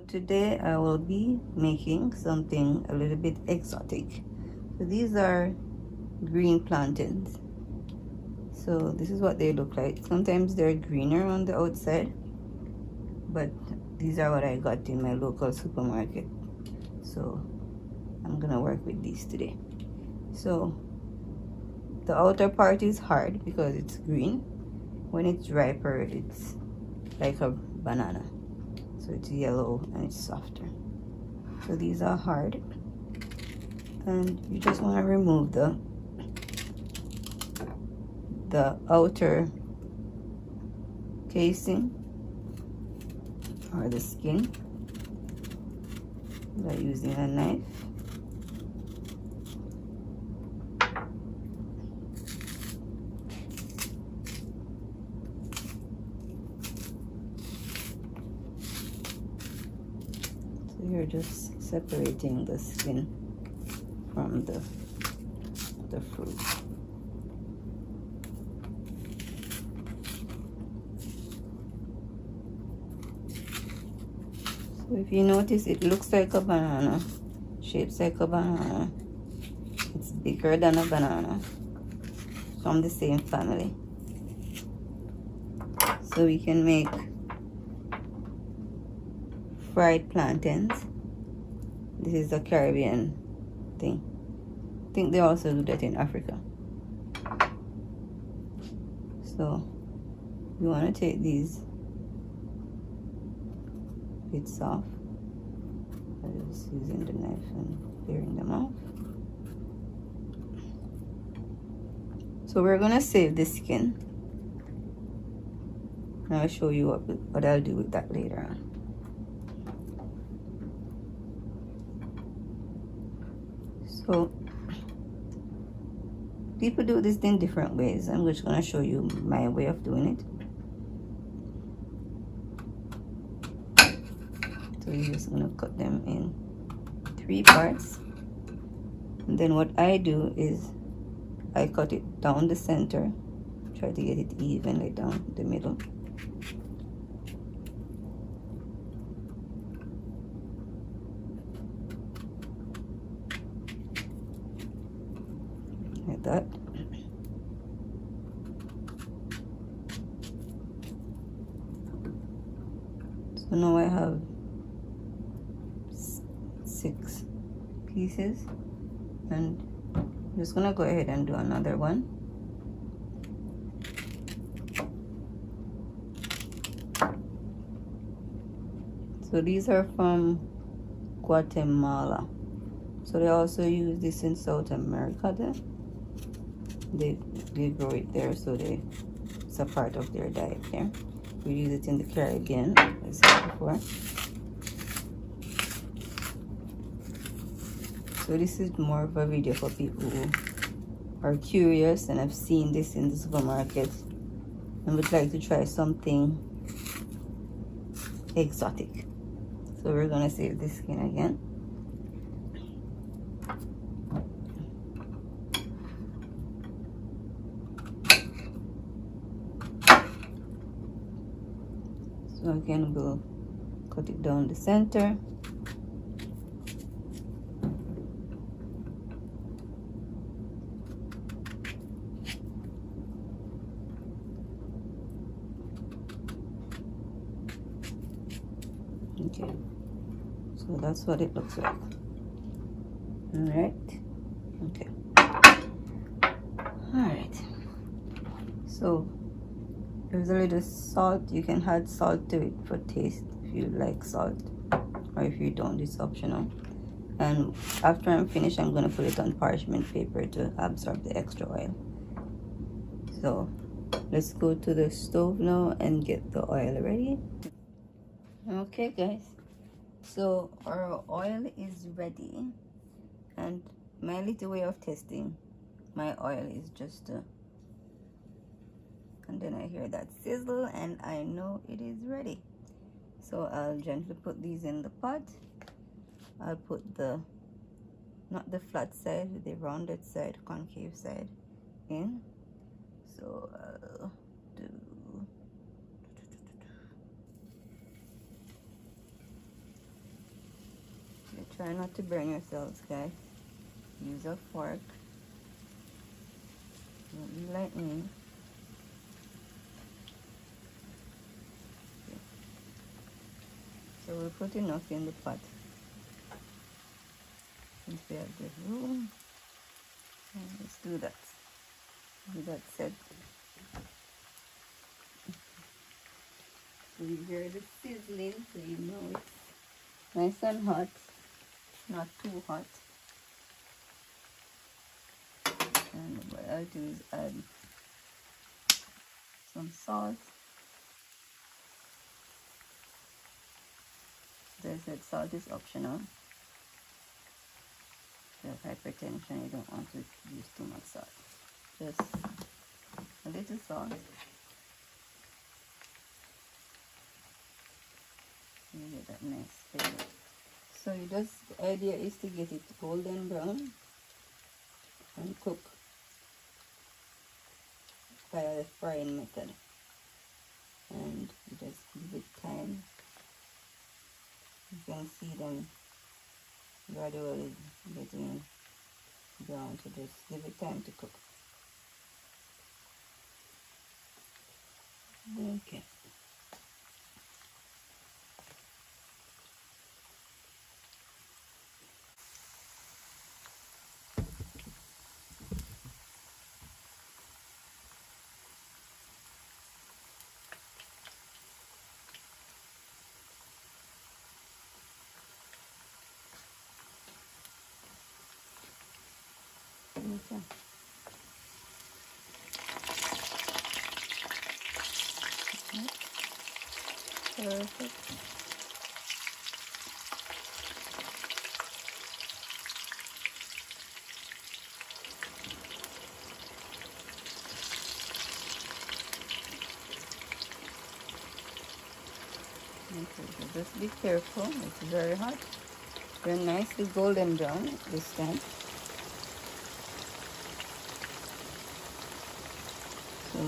today I will be making something a little bit exotic. So these are green plantains. So this is what they look like. Sometimes they're greener on the outside, but these are what I got in my local supermarket. So I'm gonna work with these today. So the outer part is hard because it's green. When it's riper, it's like a banana. So it's yellow and it's softer. So these are hard. And you just want to remove the outer casing or the skin by using a knife. So you're just separating the skin from the fruit. So if you notice, it looks like a banana, shapes like a banana. It's bigger than a banana, from the same family. So we can make fried plantains. This is a Caribbean thing. I think they also do that in Africa. So you want to take these bits off. I'm just using the knife and clearing them off. So we're gonna save the skin. And I'll show you what I'll do with that later on. So people do this in different ways. I'm just gonna show you my way of doing it. So you're just gonna cut them in 3 parts. And then what I do is I cut it down the center, try to get it evenly down the middle. Like that. So now I have 6 pieces, and I'm just gonna go ahead and do another one. So these are from Guatemala. So they also use this in South America there. They grow it there, so it's a part of their diet there. We use it in the Caribbean, as I said before. So this is more of a video for people who are curious and have seen this in the supermarket and would like to try something exotic. So we're gonna save this skin again. So again, we'll cut it down the center. Okay, so that's what it looks like. All right. Okay. All right. So there's a little salt. You can add salt to it for taste if you like salt, or if you don't, it's optional. And after I'm finished, I'm gonna put it on parchment paper to absorb the extra oil. So let's go to the stove now and get the oil ready. Okay guys, so our oil is ready, and my little way of testing my oil is just to, and then I hear that sizzle and I know it is ready. So I'll gently put these in the pot. I'll put not the flat side, the rounded side, concave side in. So I'll do Try not to burn yourselves, guys. Use a fork. Don't be like me. Okay. So we'll put enough in the pot. Since we have the room, let's do that. Do that set. So you hear the sizzling, so you know it's nice and hot, not too hot. And what I'll do is add some salt. As I said, salt is optional. If you have hypertension, you don't want to use too much salt. Just a little salt. You get that nice flavor. So the idea is to get it golden brown and cook by the frying method. And you just give it time. You can see them gradually getting brown, so just give it time to cook. Okay. Okay. Perfect. Okay, so just be careful, it's very hot. They're nicely golden brown this time. So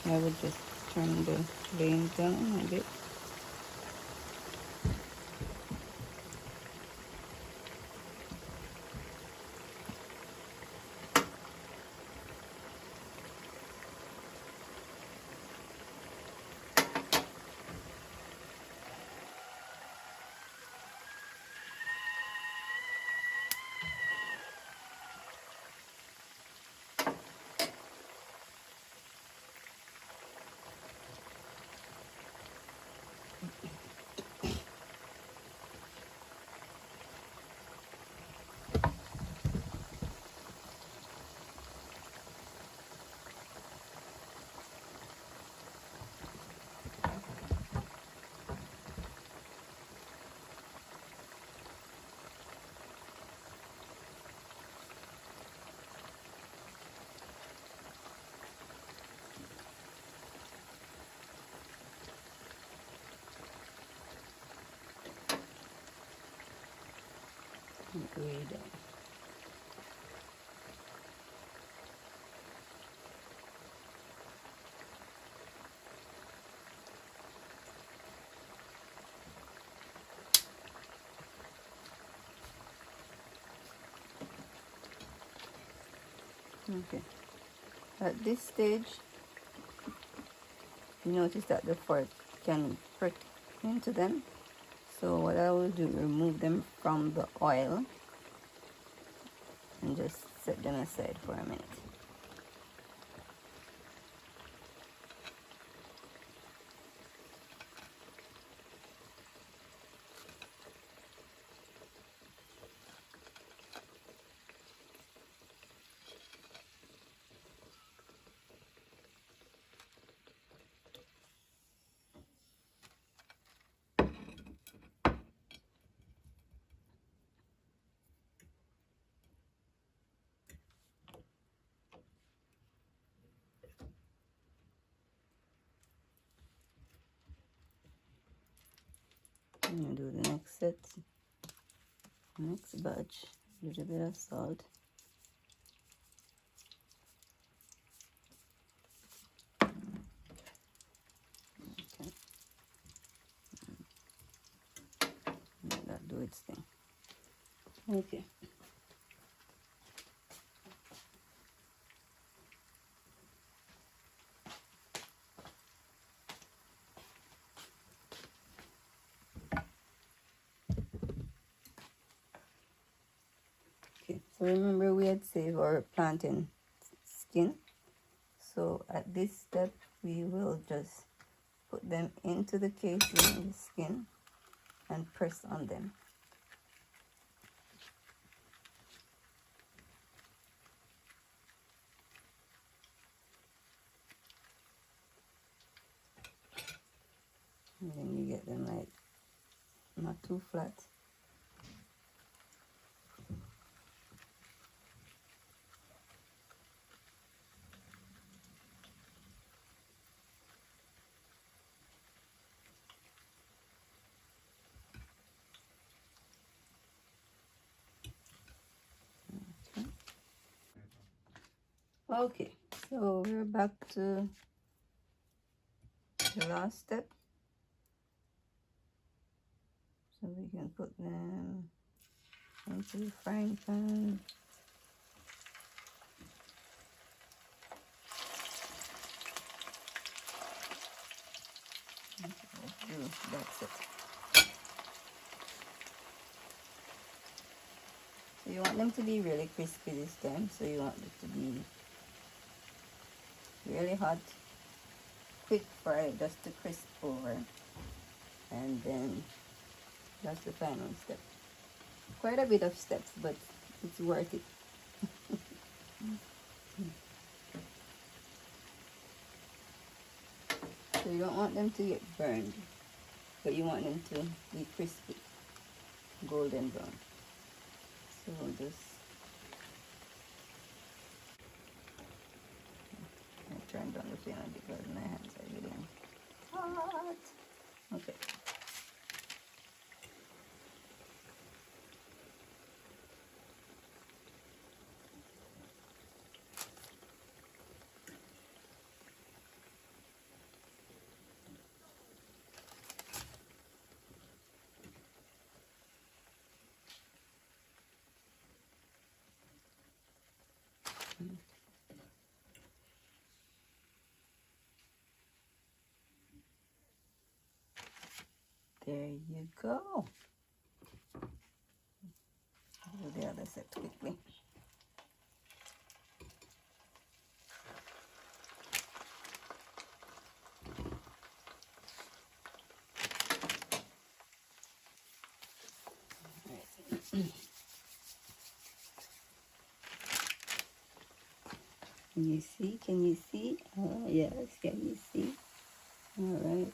I would just turn the flame down a bit. Way down. Okay. At this stage, you notice that the fork can prick into them. So what I will do, remove them from the oil and just set them aside for a minute. And do the next set, next batch, a little bit of salt. Okay. its thing. Okay. Okay, so remember we had saved our plantain skin. So at this step, we will just put them into the casing, the skin, and press on them. And then you get them like not too flat. Okay, so we're back to the last step. So we can put them into the frying pan. That's it. So you want them to be really crispy this time. So you want it to be really hot, quick fry, just to crisp over. And then that's the final step. Quite a bit of steps, but it's worth it. So you don't want them to get burned, but you want them to be crispy, golden brown. So just I turned on the fan because my hands are getting hot. Okay. There you go. Do the other set quickly. Can you see? Can you see? Oh, yes, can you see? All right.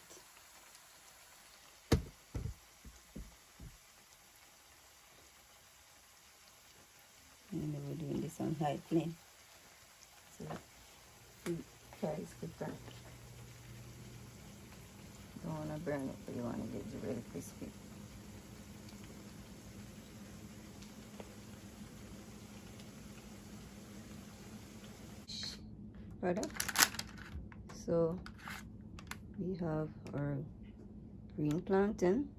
And then we're doing this on high flame. So the fries could burn. Don't want to burn it, but you want to get it really crispy. Product. So we have our green plantain.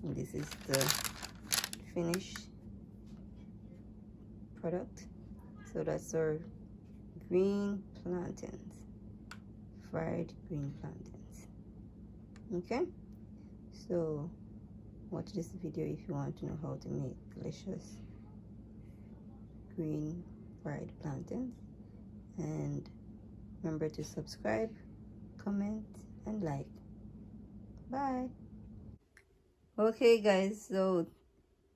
And this is the finished product. So that's our green plantains, fried green plantains. Okay, so watch this video if you want to know how to make delicious green fried plantains, and remember to subscribe, comment, and like. Bye. Okay guys, so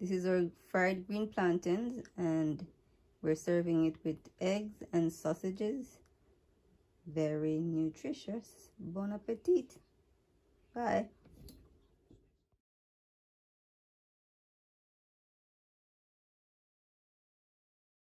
this is our fried green plantains, and we're serving it with eggs and sausages. Very nutritious. Bon appetit. Bye.